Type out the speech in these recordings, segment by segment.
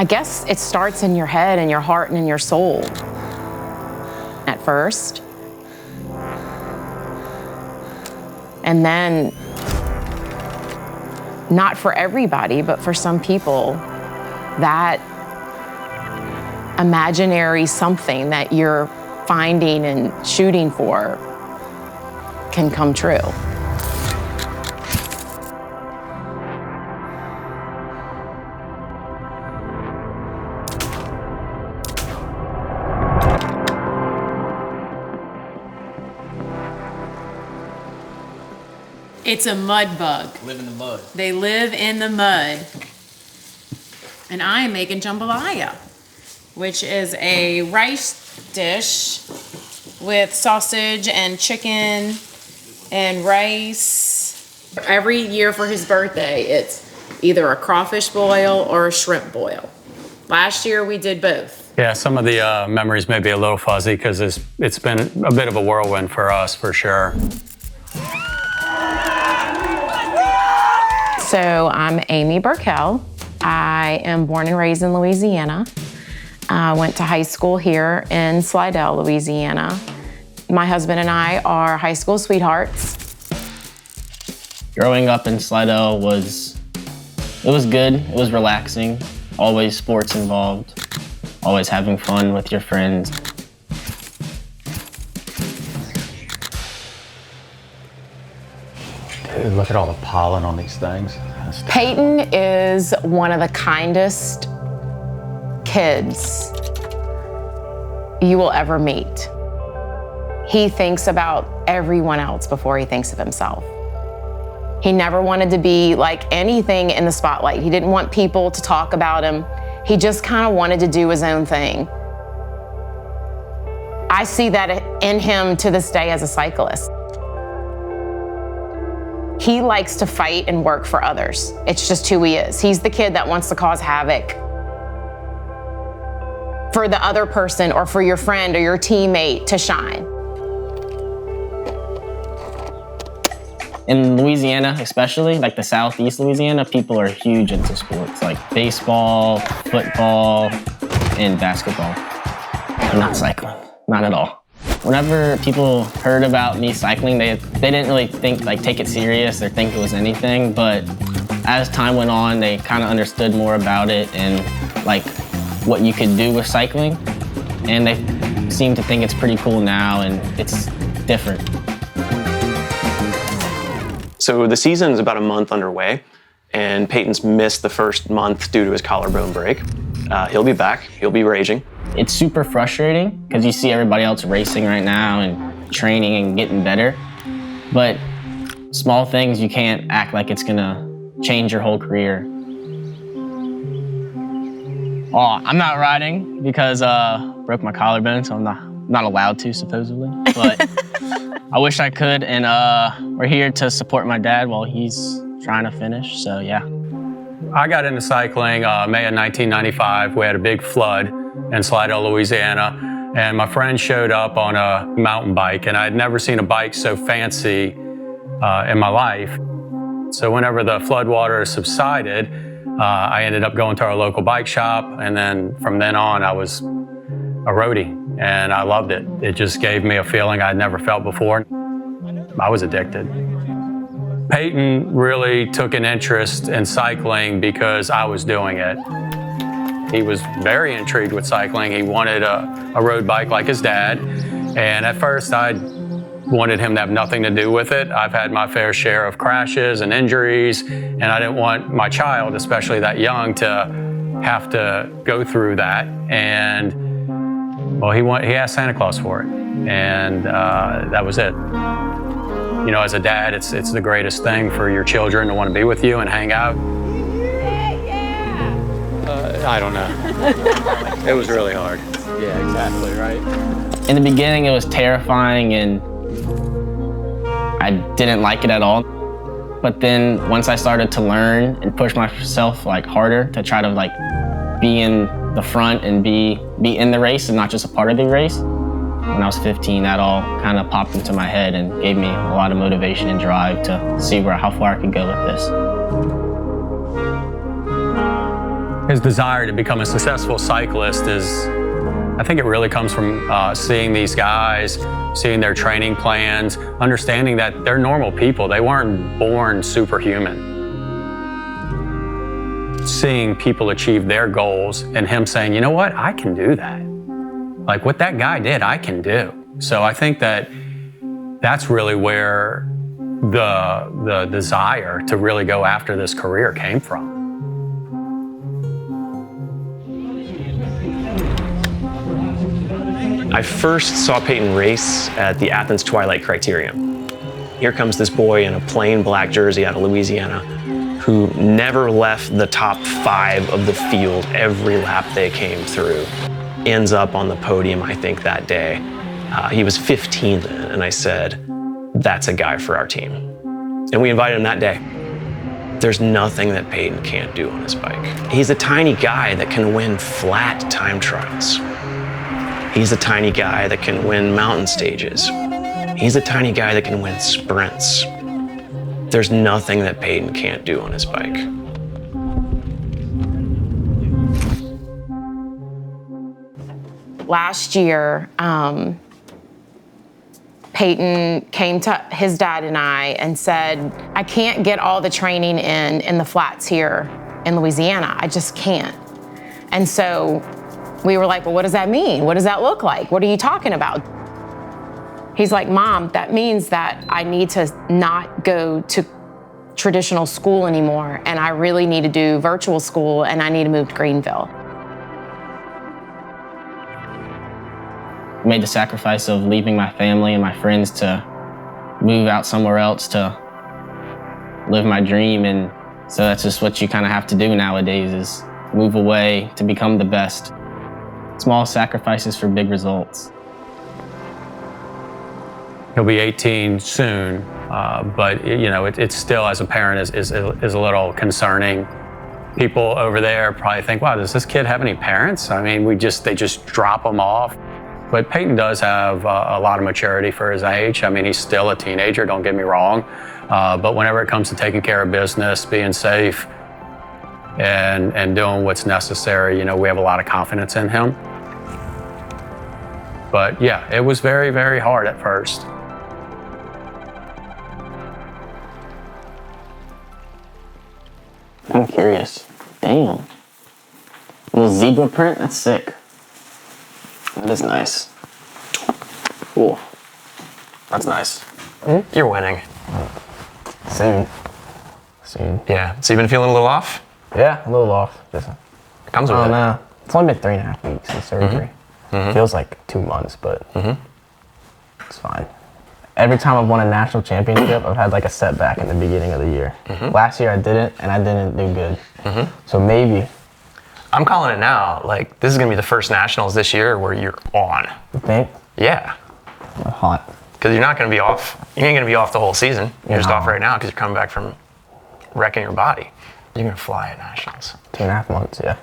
I guess it starts in your head and your heart and in your soul at first. And then, not for everybody, but for some people, that imaginary something that you're finding and shooting for can come true. It's a mud bug. Live in the mud. They live in the mud. And I am making jambalaya, which is a rice dish with sausage and chicken and rice. Every year for his birthday, it's either a crawfish boil or a shrimp boil. Last year we did both. Yeah, some of the memories may be a little fuzzy because it's been a bit of a whirlwind for us, for sure. So I'm Amy Burckel. I am born and raised in Louisiana. I went to high school here in Slidell, Louisiana. My husband and I are high school sweethearts. Growing up in Slidell was good, it was relaxing, always sports involved, always having fun with your friends. Dude, look at all the pollen on these things. Peyton is one of the kindest kids you will ever meet. He thinks about everyone else before he thinks of himself. He never wanted to be like anything in the spotlight. He didn't want people to talk about him. He just kind of wanted to do his own thing. I see that in him to this day as a cyclist. He likes to fight and work for others. It's just who he is. He's the kid that wants to cause havoc for the other person or for your friend or your teammate to shine. In Louisiana, especially, like the Southeast Louisiana, people are huge into sports, like baseball, football, and basketball. I'm not cycling, not at all. Whenever people heard about me cycling, they didn't really take it serious or think it was anything, but as time went on, they kind of understood more about it and like what you could do with cycling, and they seem to think it's pretty cool now and it's different. So the season's about a month underway, and Peyton's missed the first month due to his collarbone break. He'll be back, he'll be raging. It's super frustrating because you see everybody else racing right now and training and getting better. But small things, you can't act like it's gonna change your whole career. Oh, I'm not riding because broke my collarbone, so I'm not allowed to, supposedly. But I wish I could, and we're here to support my dad while he's trying to finish, so yeah. I got into cycling May of 1995. We had a big flood in Slidell, Louisiana, and my friend showed up on a mountain bike, and I'd never seen a bike so fancy in my life. So whenever the floodwater subsided, I ended up going to our local bike shop, and then from then on I was a roadie, and I loved it. It just gave me a feeling I'd never felt before. I was addicted. Peyton really took an interest in cycling because I was doing it. He was very intrigued with cycling. He wanted a road bike like his dad. And at first I wanted him to have nothing to do with it. I've had my fair share of crashes and injuries, and I didn't want my child, especially that young, to have to go through that. And well, he asked Santa Claus for it, and that was it. You know, as a dad, it's the greatest thing for your children to want to be with you and hang out. I don't know. It was really hard. Yeah, exactly, right? In the beginning, it was terrifying and I didn't like it at all. But then once I started to learn and push myself like harder to try to like be in the front and be in the race and not just a part of the race, when I was 15, that all kind of popped into my head and gave me a lot of motivation and drive to see how far I could go with this. His desire to become a successful cyclist is, I think it really comes from seeing these guys, seeing their training plans, understanding that they're normal people. They weren't born superhuman. Seeing people achieve their goals and him saying, you know what, I can do that. Like what that guy did, I can do. So I think that that's really where the desire to really go after this career came from. I first saw Peyton race at the Athens Twilight Criterium. Here comes this boy in a plain black jersey out of Louisiana who never left the top 5 of the field every lap they came through. Ends up on the podium, I think, that day. He was 15 then, and I said, that's a guy for our team. And we invited him that day. There's nothing that Peyton can't do on his bike. He's a tiny guy that can win flat time trials. He's a tiny guy that can win mountain stages. He's a tiny guy that can win sprints. There's nothing that Peyton can't do on his bike. Last year, Peyton came to his dad and I and said, I can't get all the training in the flats here in Louisiana. I just can't. And so we were like, well, what does that mean? What does that look like? What are you talking about? He's like, Mom, that means that I need to not go to traditional school anymore, and I really need to do virtual school, and I need to move to Greenville. I made the sacrifice of leaving my family and my friends to move out somewhere else to live my dream, and so that's just what you kind of have to do nowadays, is move away to become the best. Small sacrifices for big results. He'll be 18 soon, but you know, it's still, as a parent, is a little concerning. People over there probably think, wow, does this kid have any parents? I mean, they just drop him off. But Peyton does have a lot of maturity for his age. I mean, he's still a teenager, don't get me wrong. But whenever it comes to taking care of business, being safe, and doing what's necessary, you know, we have a lot of confidence in him. But yeah, it was very, very hard at first. I'm curious. Damn. Little zebra print? That's sick. That is nice. Cool. That's nice. You're winning. Soon. Soon. Yeah, so you've been feeling a little off? Yeah, a little off. Just, Comes with I it. don't know. It's only been 3.5 weeks since surgery. Feels like 2 months, but it's fine. Every time I've won a national championship, I've had like a setback in the beginning of the year. Last year I didn't, and I didn't do good. So maybe. I'm calling it now. Like, this is gonna be the first nationals this year where you're on. You think? Yeah. I'm hot. Because you're not gonna be off. You ain't gonna be off the whole season. You're just No. off right now because you're coming back from wrecking your body. You're gonna fly at nationals. 2.5 months, yeah.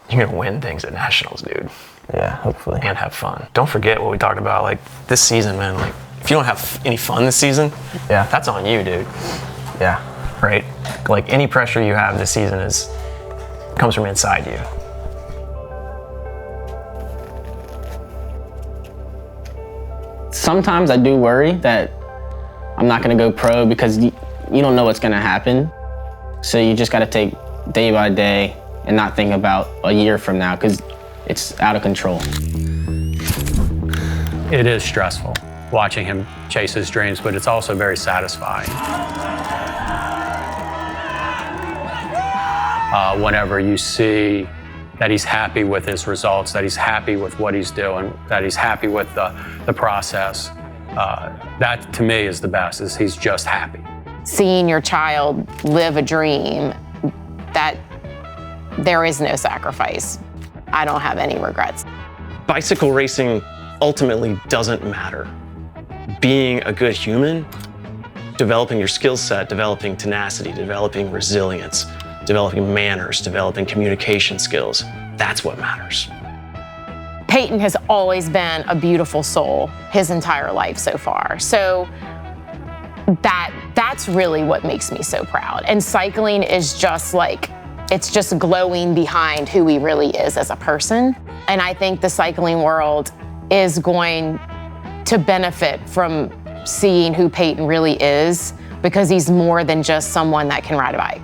You're gonna win things at nationals, dude. Yeah, hopefully. And have fun. Don't forget what we talked about. Like, this season, man, like, if you don't have any fun this season, Yeah. that's on you, dude. Yeah. Right? Like, any pressure you have this season comes from inside you. Sometimes I do worry that I'm not gonna go pro because you don't know what's gonna happen. So you just gotta take day by day and not think about a year from now because it's out of control. It is stressful watching him chase his dreams, but it's also very satisfying. Whenever you see that he's happy with his results, that he's happy with what he's doing, that he's happy with the process, that to me is the best, is he's just happy. Seeing your child live a dream, that there is no sacrifice. I don't have any regrets. Bicycle racing ultimately doesn't matter. Being a good human, developing your skill set, developing tenacity, developing resilience, developing manners, developing communication skills, that's what matters. Peyton has always been a beautiful soul his entire life so far. So that's really what makes me so proud. And cycling is just like It's just glowing behind who he really is as a person. And I think the cycling world is going to benefit from seeing who Peyton really is, because he's more than just someone that can ride a bike.